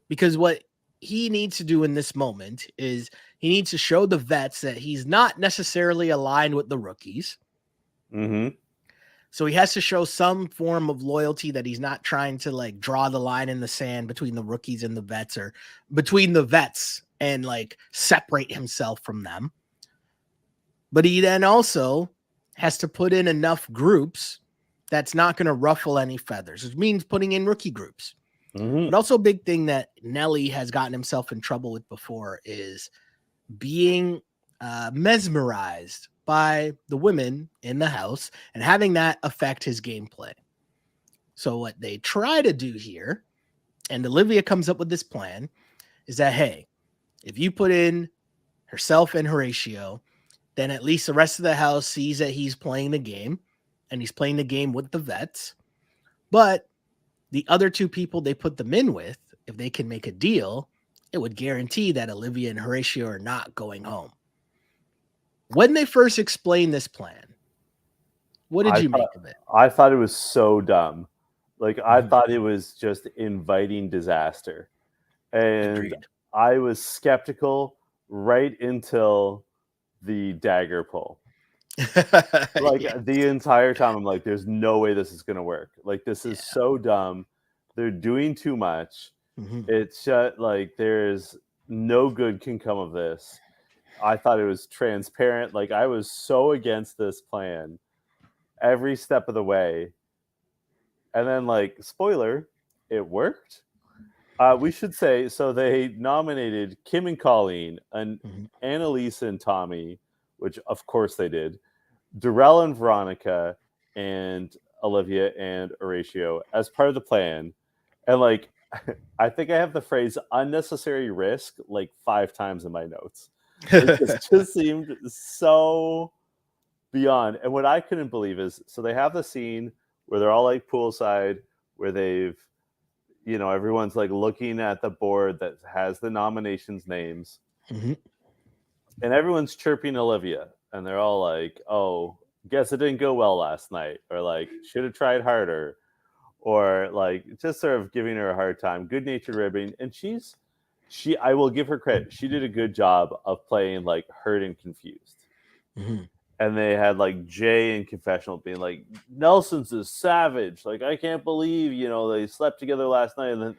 Because what he needs to do in this moment is he needs to show the vets that he's not necessarily aligned with the rookies. Mhm. So he has to show some form of loyalty, that he's not trying to like draw the line in the sand between the rookies and the vets, or between the vets and like separate himself from them. But he then also has to put in enough groups that's not going to ruffle any feathers, which means putting in rookie groups. Mhm. But also a big thing that Nelly has gotten himself in trouble with before is being mesmerized by the women in the house and having that affect his gameplay. So what they try to do here, and Olivia comes up with this plan, is that, hey, if you put in herself and Horatio, then at least the rest of the house sees that he's playing the game, and he's playing the game with the vets. But the other two people they put them in with, if they can make a deal, it would guarantee that Olivia and Horatio are not going home. When they first explained this plan, what did I you thought make of it? I thought it was so dumb. Like I Mhm. thought it was just inviting disaster. And Agreed. I was skeptical right until the dagger pull. Like Yeah. the entire time I'm like, there's no way this is gonna work. Like this is Yeah. so dumb. They're doing too much. Mhm. It's just like there's no good can come of this. I thought it was transparent. Like I was so against this plan every step of the way. And then like spoiler, it worked. We should say so. They nominated Kim and Colleen, and Mhm. Annalise and Tommy, which of course they did. Darrell and Veronica, and Olivia and Horatio as part of the plan. And like, I think I have the phrase "unnecessary risk" like 5 times in my notes. It just seemed so beyond. And what I couldn't believe is, so they have the scene where they're all like poolside, where they've everyone's like looking at the board that has the nominations names, Mhm. and everyone's chirping Olivia, and they're all like, "Oh, guess it didn't go well last night," or like, "Should have tried harder," or like just sort of giving her a hard time, good natured ribbing. And I will give her credit. She did a good job of playing like hurt and confused. Mhm. And they had like Jay in confessional being like, "Nelson's a savage. Like I can't believe they slept together last night." And then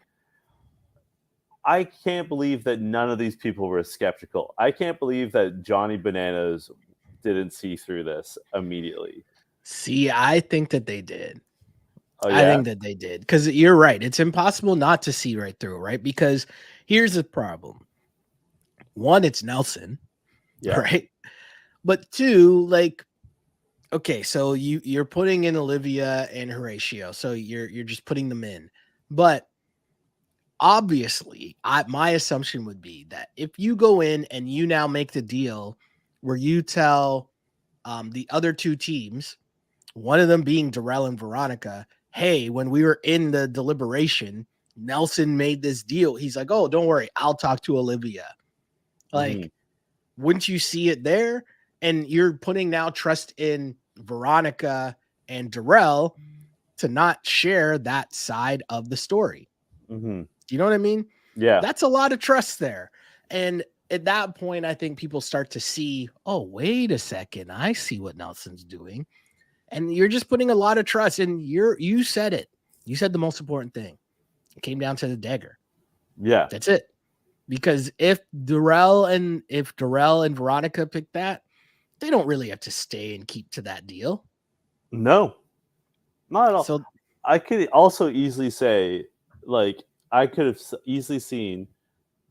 I can't believe that none of these people were skeptical. I can't believe that Johnny Bananas didn't see through this immediately. See, I think that they did. Oh I yeah, think that they did, because you're right. It's impossible not to see right through, right? Because here's the problem. One, it's Nelson, yeah. right? But two, like, okay, so you're putting in Olivia and Horatio, so you're just putting them in. But obviously, my assumption would be that if you go in and you now make the deal where you tell the other two teams, one of them being Darrell and Veronica, hey, when we were in the deliberation, Nelson made this deal. He's like, oh, don't worry, I'll talk to Olivia. Hmm. Like, wouldn't you see it there? And you're putting now trust in Veronica and Darrell to not share that side of the story. Hmm. Do you know what I mean? Yeah. That's a lot of trust there. And at that point, I think people start to see, oh, wait a second, I see what Nelson's doing. And you're just putting a lot of trust. And you said it. You said the most important thing. It came down to the dagger. Yeah. That's it. Because if Darrell and Veronica pick that, they don't really have to stay and keep to that deal. No, not at all. So I could also easily say, like, I could have easily seen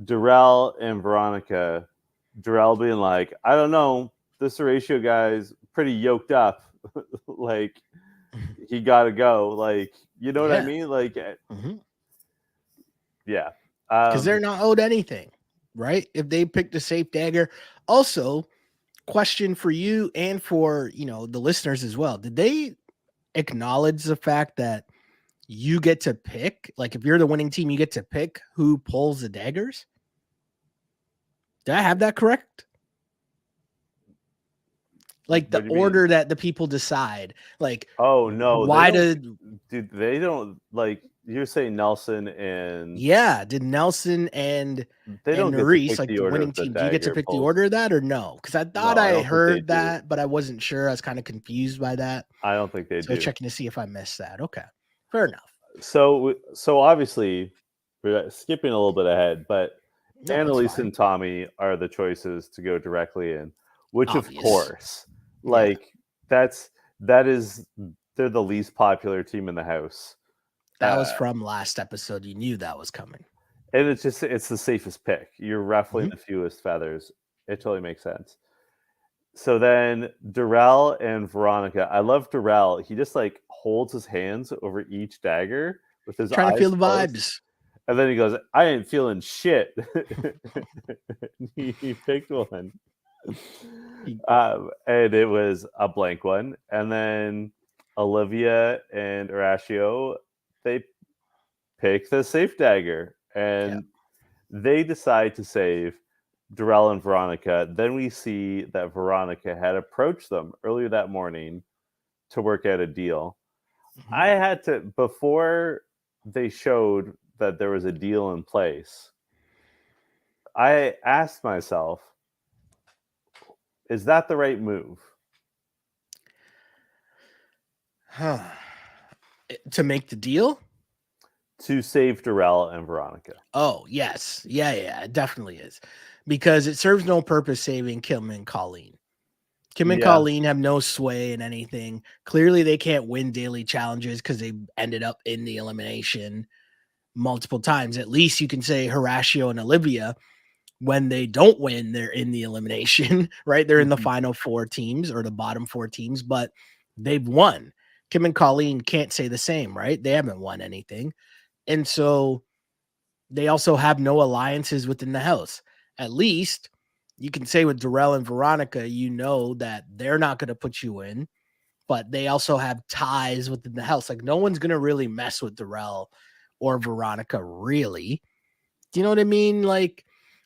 Darrell and Veronica. Darrell being like, I don't know, this Horatio guy's pretty yoked up. Like, he got to go. Like, you know what I Yeah. mean? Like, Mhm. yeah. Because they're not owed anything, right? If they picked a safe dagger. Also, question for you and for the listeners as well. Did they acknowledge the fact that you get to pick, like if you're the winning team, you get to pick who pulls the daggers? Did I have that correct? Like What the do you mean? order that the people decide. Like Oh no, they why don't. did Dude, they don't like. You're saying Nelson and yeah, did Nelson they and don't get to Maurice, pick like the the order winning of the team, do you get to dagger pick the pulls. order of that or no? Because I thought No, I I don't think they heard do. that, but I wasn't sure. I was kind of confused by that. I don't think they So do. checking to see if I missed that. Okay. Fair enough. So obviously we're skipping a little bit ahead, but No, it's Annalise fine. and Tommy are the choices to go directly in, which of Obvious. course, Yeah. like that is they're the least popular team in the house. That was Uh, from last episode. You knew that was coming. and it's the safest pick. You're ruffling Mhm. the fewest feathers. It totally makes sense. So then Darrell and Veronica. I love Darrell. He just like holds his hands over each dagger with his Trying to feel eyes the closed. vibes. And then he goes, I ain't feeling shit. He picked one. He- And it was a blank one. And then Olivia and Horatio, they pick the safe dagger. yeah. And they decide to save Darrell and Veronica. Then we see that Veronica had approached them earlier that morning to work out a deal. Mhm. I had to, before they showed that there was a deal in place, I asked myself, is that the right move? Huh. To make the deal? To save Darrell and Veronica. Oh, yes. Yeah, yeah, it definitely is. Because it serves no purpose saving Kim and Colleen. Kim and Yeah. Colleen have no sway in anything. Clearly, they can't win daily challenges because they ended up in the elimination multiple times. At least you can say Horatio and Olivia, when they don't win, they're in the elimination, right? They're in the Mhm. final four teams or the bottom four teams, but they've won. Kim and Colleen can't say the same, right? They haven't won anything. And so they also have no alliances within the house. At least you can say with Darrell and Veronica, you know that they're not going to put you in, but they also have ties within the house. Like no one's going to really mess with Darrell or Veronica, really. Do you know what I mean? Like,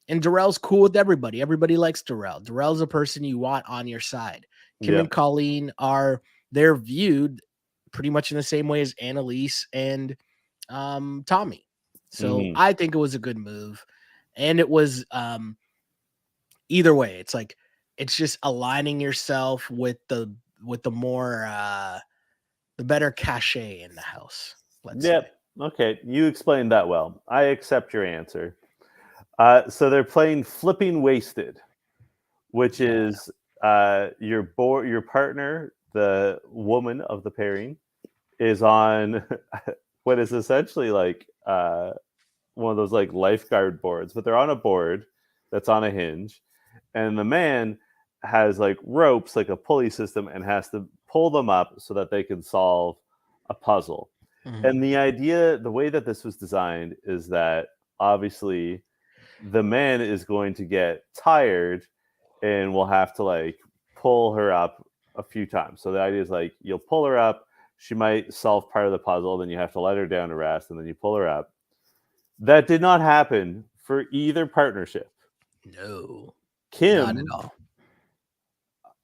and Darrell's cool with everybody. Everybody likes Darrell. Darrell's a person you want on your side. Kim and Yep. Colleen they're viewed pretty much in the same way as Annalise and Tommy. So Mhm. I think it was a good move. And it was either way, it's like it's just aligning yourself with the more the better cachet in the house, let's say. Yep. Okay. You explained that well. I accept your answer. So they're playing Flipping Wasted, which Yeah. is your partner, the woman of the pairing, is on what is essentially like one of those like lifeguard boards, but they're on a board that's on a hinge, and the man has like ropes, like a pulley system, and has to pull them up so that they can solve a puzzle. Mhm. And the idea, the way that this was designed, is that obviously the man is going to get tired and will have to like pull her up a few times. So the idea is like you'll pull her up, she might solve part of the puzzle, then you have to let her down to rest, and then you pull her up. That did not happen for either partnership. No, not at Kim, all.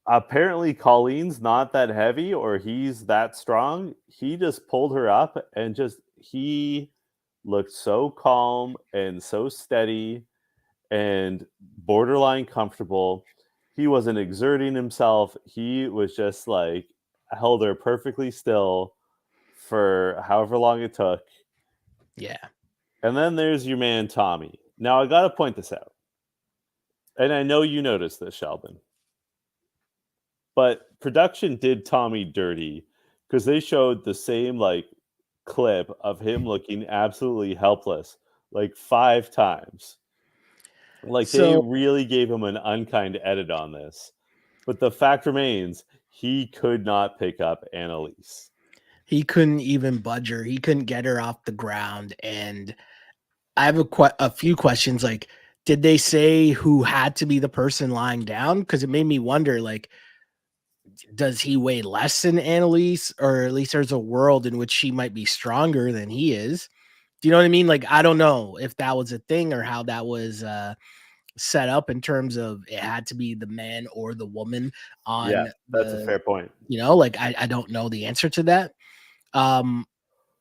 apparently Colleen's not that heavy or he's that strong. He just pulled her up and just he looked so calm and so steady and borderline comfortable. He wasn't exerting himself. He was just like held her perfectly still for however long it took. Yeah. And then there's your man Tommy. Now I got to point this out. And I know you noticed this, Sheldon. But production did Tommy dirty because they showed the same like clip of him looking absolutely helpless like 5 times. Like they So really gave him an unkind edit on this. But the fact remains, he could not pick up Annalise. he couldn't even budge her. He couldn't get her off the ground. And I have a few questions. Like, did they say who had to be the person lying down? Because it made me wonder, like, does he weigh less than Annalise, or at least there's a world in which she might be stronger than he is? Do you know what I mean? Like, I don't know if that was a thing or how that was set up in terms of it had to be the man or the woman Yeah, on that's a the, fair point. like I don't know the answer to that. Um,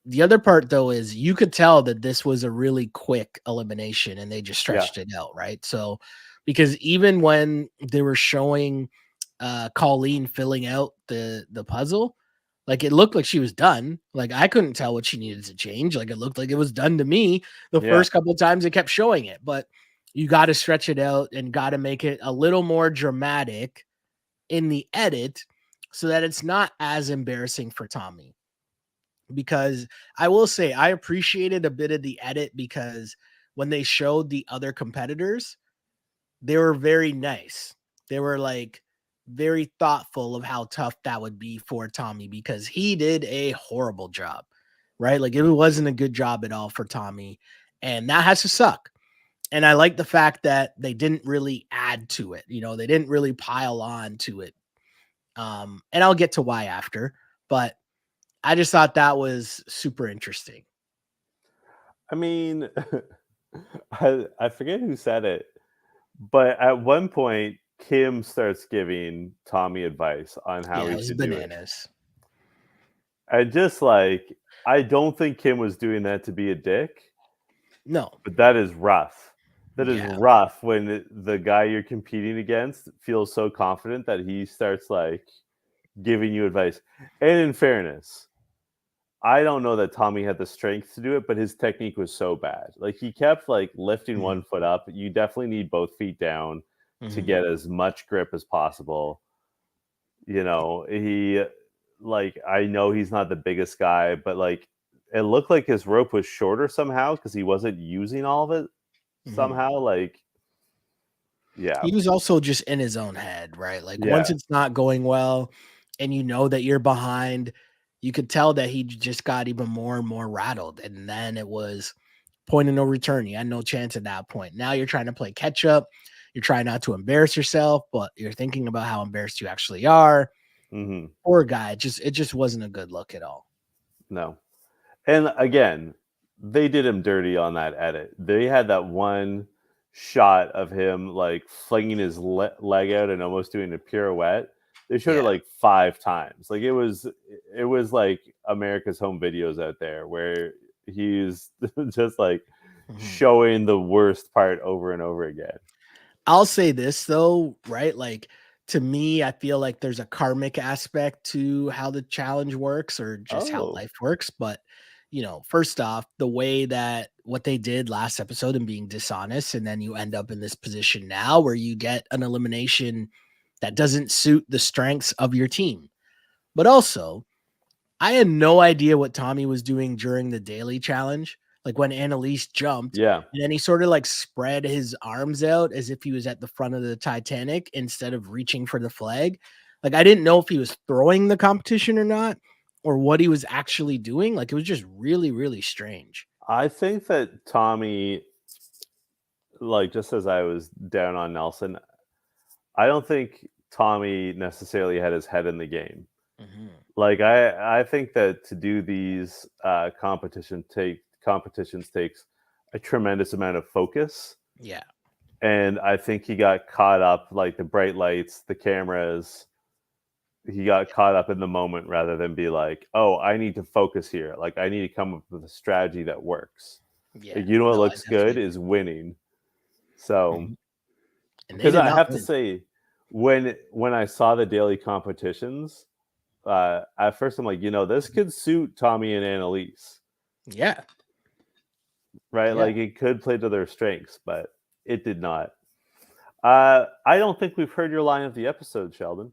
the other part though is you could tell that this was a really quick elimination and they just Yeah. stretched it out, right? So because even when they were showing Colleen filling out the puzzle, like it looked like she was done. Like I couldn't tell what she needed to change. Like it looked like it was done to me the Yeah. first couple of times it kept showing it, but you got to stretch it out and got to make it a little more dramatic in the edit so that it's not as embarrassing for Tommy. Because I will say I appreciated a bit of the edit because when they showed the other competitors, they were very nice. They were like very thoughtful of how tough that would be for Tommy because he did a horrible job, right? Like it wasn't a good job at all for Tommy, and that has to suck. And I like the fact that they didn't really add to it. They didn't really pile on to it. And I'll get to why after, but I just thought that was super interesting. I mean, I forget who said it, but at one point, Kim starts giving Tommy advice on how Yeah, it he was should do it. bananas. And just like, I don't think Kim was doing that to be a dick, No. but that is rough. That is Yeah. rough when the guy you're competing against feels so confident that he starts like giving you advice. And in fairness, I don't know that Tommy had the strength to do it, but his technique was so bad. Like he kept like lifting Mhm, one foot up. You definitely need both feet down to mhm. get as much grip as possible. He like I know he's not the biggest guy, but like it looked like his rope was shorter somehow because he wasn't using all of it Mhm. somehow. Like, yeah, He was also just in his own head, right? Like once yeah, it's not going well and you know that you're behind, you could tell that he just got even more and more rattled. And then it was point of no return. You had no chance at that point. Now you're trying to play catch up. You're trying not to embarrass yourself, but you're thinking about how embarrassed you actually are. hmm Poor guy. It just wasn't a good look at all. no. And again, they did him dirty on that edit. They had that one shot of him like flinging his leg out and almost doing a pirouette. They showed it Yeah. like 5 times. Like it was like America's Home Videos out there where he's just like Mhm. showing the worst part over and over again. I'll say this though, right? Like to me, I feel like there's a karmic aspect to how the challenge works or just how Oh, life works. But, first off, the way that what they did last episode and being dishonest, and then you end up in this position now where you get an elimination that doesn't suit the strengths of your team. But also, I had no idea what Tommy was doing during the daily challenge. Like when Annalise jumped, yeah. and then he sort of like spread his arms out as if he was at the front of the Titanic instead of reaching for the flag. Like I didn't know if he was throwing the competition or not, or what he was actually doing. Like it was just really, really strange. I think that Tommy, like just as I was down on Nelson, I don't think Tommy necessarily had his head in the game. Mhm. Like I think that to do these competitions takes a tremendous amount of focus, Yeah. and I think he got caught up like the bright lights, the cameras. He got caught up in the moment rather than be like, "Oh, I need to focus here. Like I need to come up with a strategy that works." Yeah. Like, you know what No, I looks good definitely is winning. So agree. Mhm. And they because did I not have to win. say, when I saw the daily competitions, at first I'm like, this Mhm. could suit Tommy and Annalise, Yeah. right? Yeah. Like it could play to their strengths, but it did not. I don't think we've heard your line of the episode, Sheldon.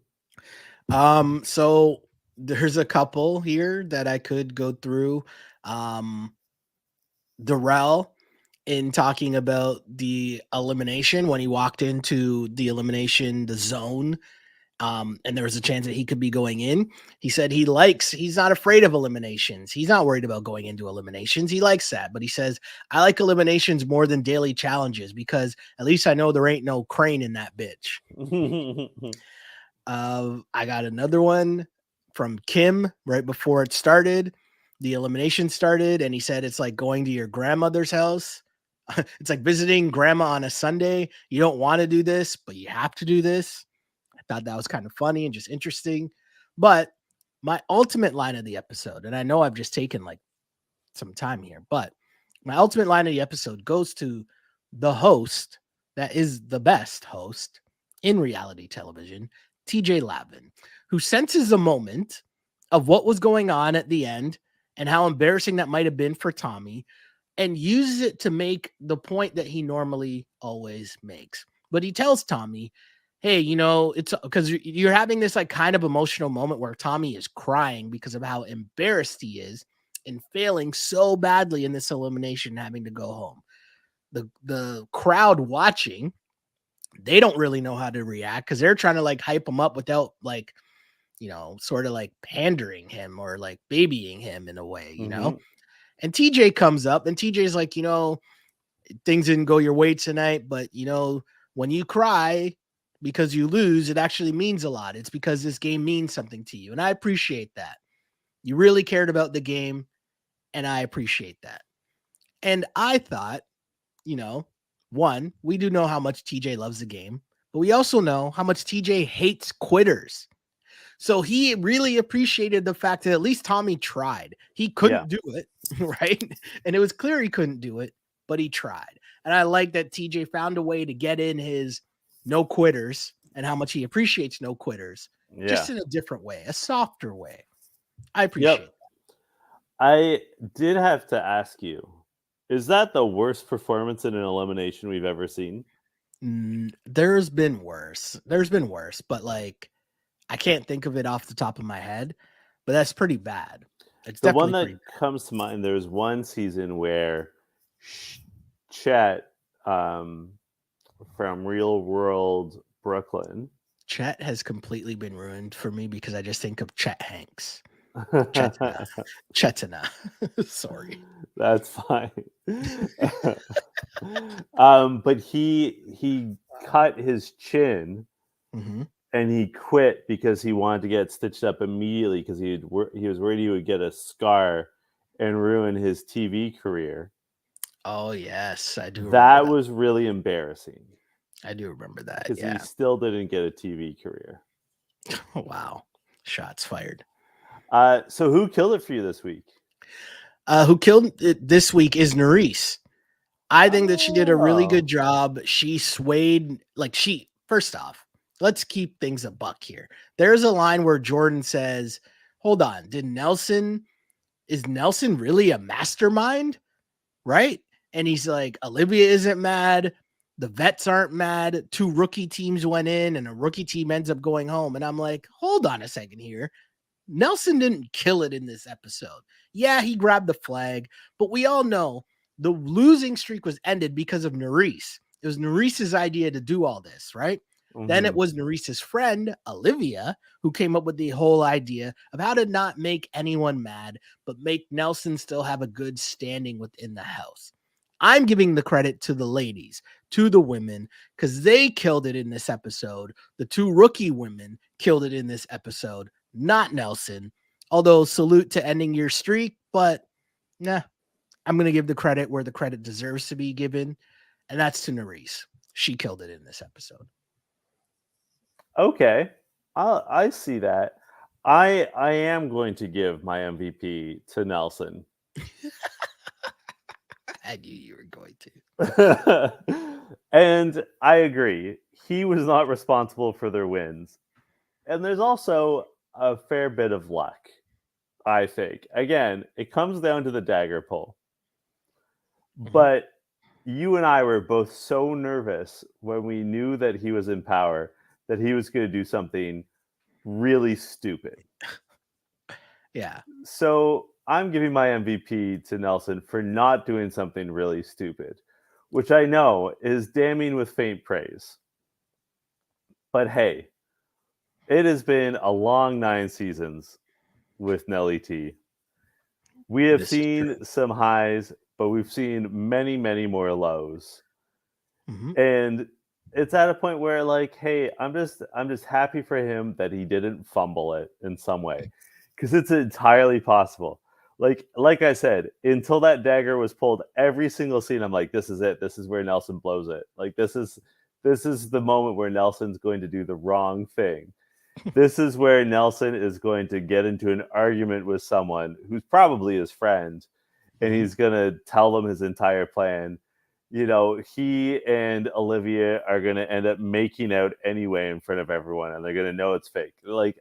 So there's a couple here that I could go through. Um, Darrell in talking about the elimination when he walked into the zone, and there was a chance that he could be going in. He said he's not afraid of eliminations. He's not worried about going into eliminations. He likes that. But he says, I like eliminations more than daily challenges because at least I know there ain't no crane in that bitch. I got another one from Kim right before it started. The elimination started, and he said it's like going to your grandmother's house. It's like visiting grandma on a Sunday. You don't want to do this, but you have to do this. I thought that was kind of funny and just interesting. But my ultimate line of the episode, and I know I've just taken like some time here, but my ultimate line of the episode goes to the host that is the best host in reality television, TJ Lavin, who senses a moment of what was going on at the end and how embarrassing that might have been for Tommy and uses it to make the point that he normally always makes. But he tells Tommy, hey, it's because you're having this like kind of emotional moment where Tommy is crying because of how embarrassed he is and failing so badly in this elimination, having to go home. The crowd watching, they don't really know how to react because they're trying to like hype him up without like, sort of like pandering him or like babying him in a way. And TJ comes up and TJ's like, things didn't go your way tonight, but when you cry because you lose, it actually means a lot. It's because this game means something to you. And I appreciate that. You really cared about the game, and I appreciate that. And I thought, one, we do know how much TJ loves the game, but we also know how much TJ hates quitters. So he really appreciated the fact that at least Tommy tried. He couldn't do it, right? And it was clear he couldn't do it, but he tried. And I like that TJ found a way to get in his no quitters and how much he appreciates no quitters, just in a different way, a softer way. I appreciate Yep. I did have to ask you, is that the worst performance in an elimination we've ever seen? There's been worse. But like I can't think of it off the top of my head, but that's pretty bad. It's The one definitely that pretty bad. comes to mind, there's one season where Chet from Real World Brooklyn. Chet has completely been ruined for me because I just think of Chet Hanks. Chetina. Sorry. That's fine. But he cut his chin and he quit because he wanted to get stitched up immediately because he was worried he would get a scar and ruin his TV career. Oh yes, I do. That was really embarrassing. I do remember that. Because Yeah. he still didn't get a TV career. Wow. Shots fired. So who killed it for you this week? Who killed it this week is Nerys. I think that she did a really good job. She swayed, first off, let's keep things a buck here. There's a line where Jordan says, hold on, is Nelson really a mastermind? Right? And he's like, Olivia isn't mad. The vets aren't mad. 2 rookie teams went in and a rookie team ends up going home. And I'm like, hold on a second here. Nelson didn't kill it in this episode. Yeah, he grabbed the flag, but we all know the losing streak was ended because of Nerys. It was Nerys's idea to do all this, right? Then it was Nerys's friend, Olivia, who came up with the whole idea of how to not make anyone mad, but make Nelson still have a good standing within the house. I'm giving the credit to the ladies, to the women, because they killed it in this episode. The 2 rookie women killed it in this episode, not Nelson. Although salute to ending your streak, but nah, I'm going to give the credit where the credit deserves to be given, and that's to Nerys. She killed it in this episode. Okay, I see that. I am going to give my MVP to Nelson. I knew you were going to. And I agree. He was not responsible for their wins. And there's also a fair bit of luck, I think. Again, it comes down to the dagger pull. But you and I were both so nervous when we knew that he was in power that he was going to do something really stupid. Yeah. So I'm giving my MVP to Nelson for not doing something really stupid. which I know is damning with faint praise. But hey, it has been a long 9 seasons with Nelly-T. We have This is true. seen some highs, but we've seen many, many more lows. Mhm. And it's at a point where like, hey, I'm just happy for him that he didn't fumble it in some way. Because it's entirely possible. Like I said, until that dagger was pulled, every single scene, I'm like, this is it. This is where Nelson blows it. Like this is the moment where Nelson's going to do the wrong thing. This is where Nelson is going to get into an argument with someone who's probably his friend, and Mhm. he's going to tell them his entire plan. He and Olivia are going to end up making out anyway in front of everyone, and they're going to know it's fake. Like,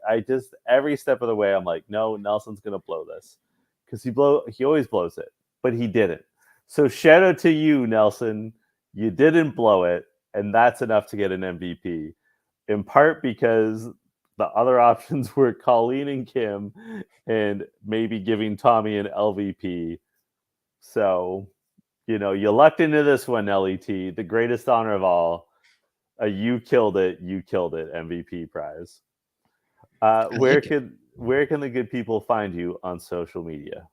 every step of the way, I'm like, no, Nelson's going to blow this because he always blows it, but he didn't. So shout out to you, Nelson. You didn't blow it, and that's enough to get an MVP. In part because the other options were Colleen and Kim, and maybe giving Tommy an LVP. So, you lucked into this one, Nelly-T, the greatest honor of all. You killed it. You killed it. MVP prize. I like it. Where can the good people find you on social media?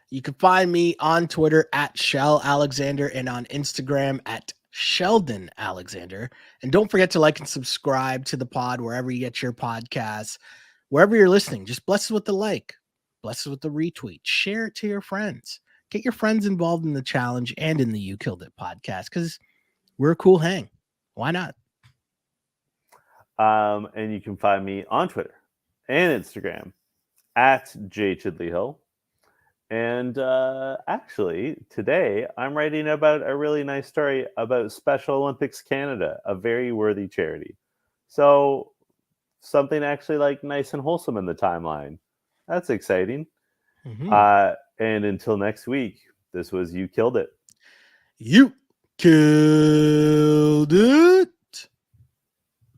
You can find me on Twitter at Shell Alexander and on Instagram at Sheldon Alexander. And don't forget to like and subscribe to the pod wherever you get your podcasts. Wherever you're listening, just bless us with the like, bless us with the retweet, share it to your friends. Get your friends involved in the challenge and in the You Killed It podcast because we're a cool hang. Why not? And you can find me on Twitter and Instagram at jchidleyhill. And actually, today I'm writing about a really nice story about Special Olympics Canada, a very worthy charity. So something actually like nice and wholesome in the timeline. That's exciting. Mm-hmm. And until next week, this was You Killed It. You killed it.